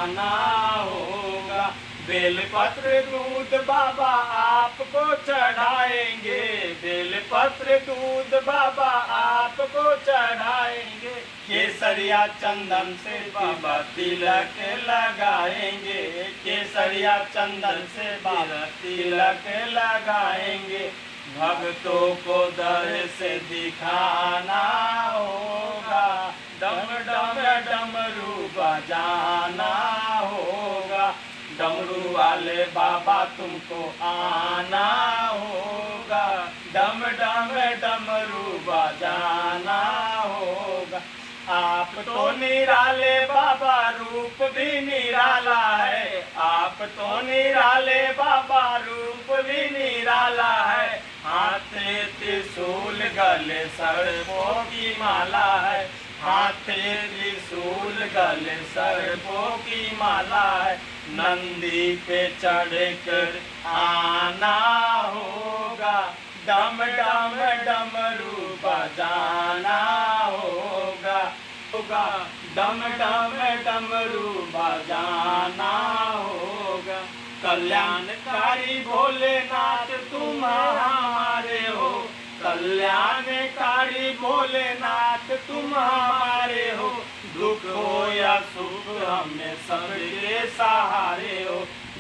आना होगा। बेलपत्र दूध बाबा आपको चढ़ाएंगे, बेलपत्र दूध बाबा आपको चढ़ाएंगे। केसरिया चंदन से बाबा तिलक लगाएंगे, केसरिया चंदन से बाबा तिलक लगाएंगे। भक्तों को दर से दिखाना होगा, डम डम डमरू बजाना होगा। डमरू वाले बाबा तुमको आना होगा, डम डम डमरू बजाना होगा। आप तो निराले बाबा रूप भी निराला है, आप तो निराले बाबा रूप भी निराला है। हाथे त्रिशूल गले सर्पों की माला है, हाथे त्रिशूल गले सर्पों की माला है। नंदी पे चढ़ कर आना होगा, डम डम डमरू बजाना होगा, होगा डम डम डमरू बजाना होगा। कल्याणकारी भोलेनाथ तुम हमारे हो, कल्याणकारी भोलेनाथ तुम हमारे हो। दुख हो या सुख हमें सबके सहारे हो,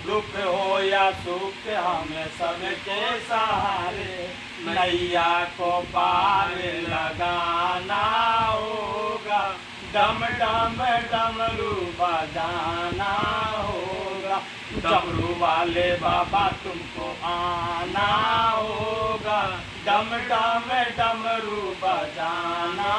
दुख हो या सुख हमें सबके सहारे। नैया को पार लगाना होगा, डम डम डमरू बजाना होगा। डमरू वाले बाबा तुमको आना होगा, डम डम डमरू बजाना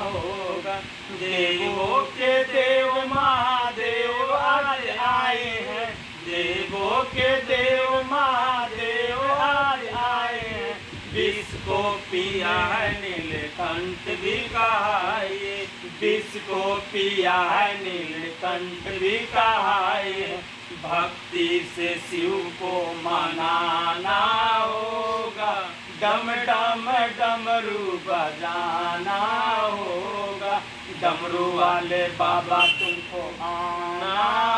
होगा। देवों के देव महादेव आज आए हैं, देवों के देव महादेव आज आए हैं। विष को पिया है नीलकंठ भी कहाए, विष को पिया है नीलकंठ भी कहाए। भक्ति से शिव को मनाना होगा, डम डम डमरू बजाना होगा। डमरू वाले बाबा तुमको आना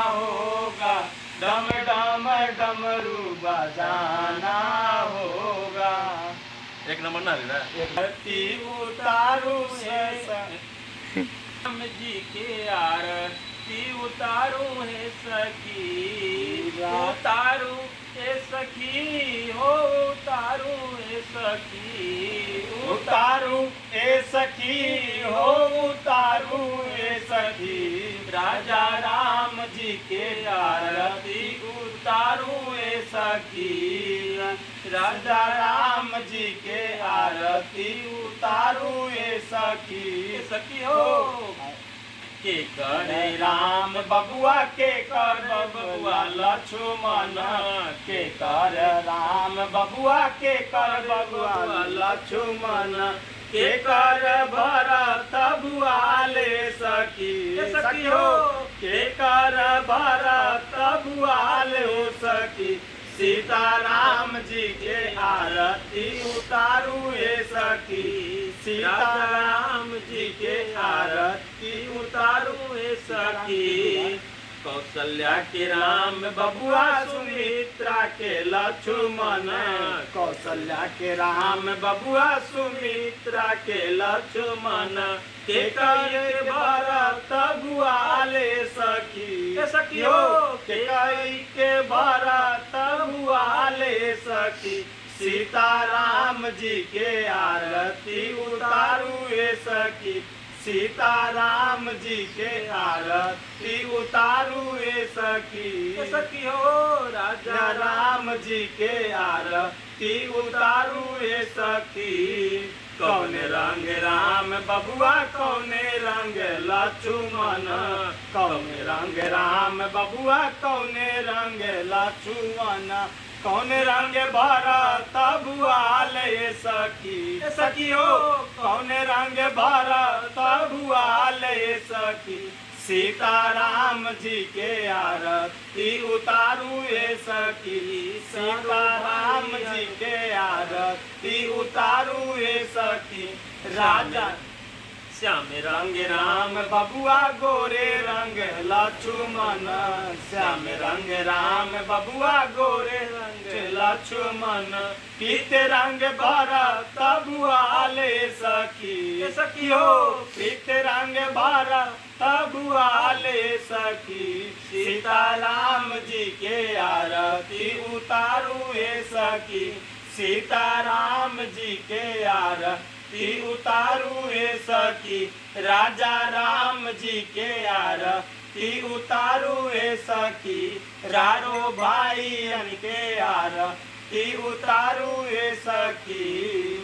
होगा, डम डम डमरू बजाना होगा। एक नंबर ना रे आरती उतारू है राम जी के आरती उतारू है सखी, उतारू ए सखी हो, उतारू ए सखी, उतारू ए सखी हो, उतारू ए सखी। राजा राम जी के आरती उतारू ए सखी, राजा राम जी के आरती उतारू ए सखी। सखी हो के करे राम बबुआ, के कर बबुआ लक्ष्मण, के कर राम बबुआ, के कर बबुआ लक्ष्मण। के कर भरत बुआले सखी, सखी हो के कर भरत बुआले सखी। सीताराम जी के आरती उतारू ए सखी, सीताराम जी के आरती उतारू ए सखी। कौशल्या के राम बबुआ, सुमित्रा के लक्ष्मण, कौशल्या के राम बबुआ, सुमित्रा के लक्ष्मण। के कई भरत बुआले सखी, सखी हो के कई के भरत बुआले सखी। सीताराम जी के आरती उतारू ए सखी, सीताराम जी के आरती उतारू ए सखी। सखी हो राजा राम जी के आरती उतारू ए सखी। कौन रंग राम बबुआ, कौन रंग लक्ष्मण, कौन रंग राम बबुआ, कौन रंग लक्ष्मण। कौन रंग भरत बुआले सखी, सखी हो कौन रंग भरत बुआले सखी। सीताराम जी के आरती उतारू ए सखी, सीताराम जी के आरती उतारू ए सखी। राजा श्याम रंग राम बबुआ गोरे रंग लक्ष्मण श्याम रंग राम बबुआ गोरे रंग लक्ष्मण पीत रंग भरत बुआले सखी सखी हो पीत रंग भरत बुआले सखी सीताराम जी के आरती उतारू हे सखी सीताराम जी के आरती उतारू हे सखी राजा राम जी के आरती उतारू हे सखी रारो भाई के आरती उतारू हे सखी।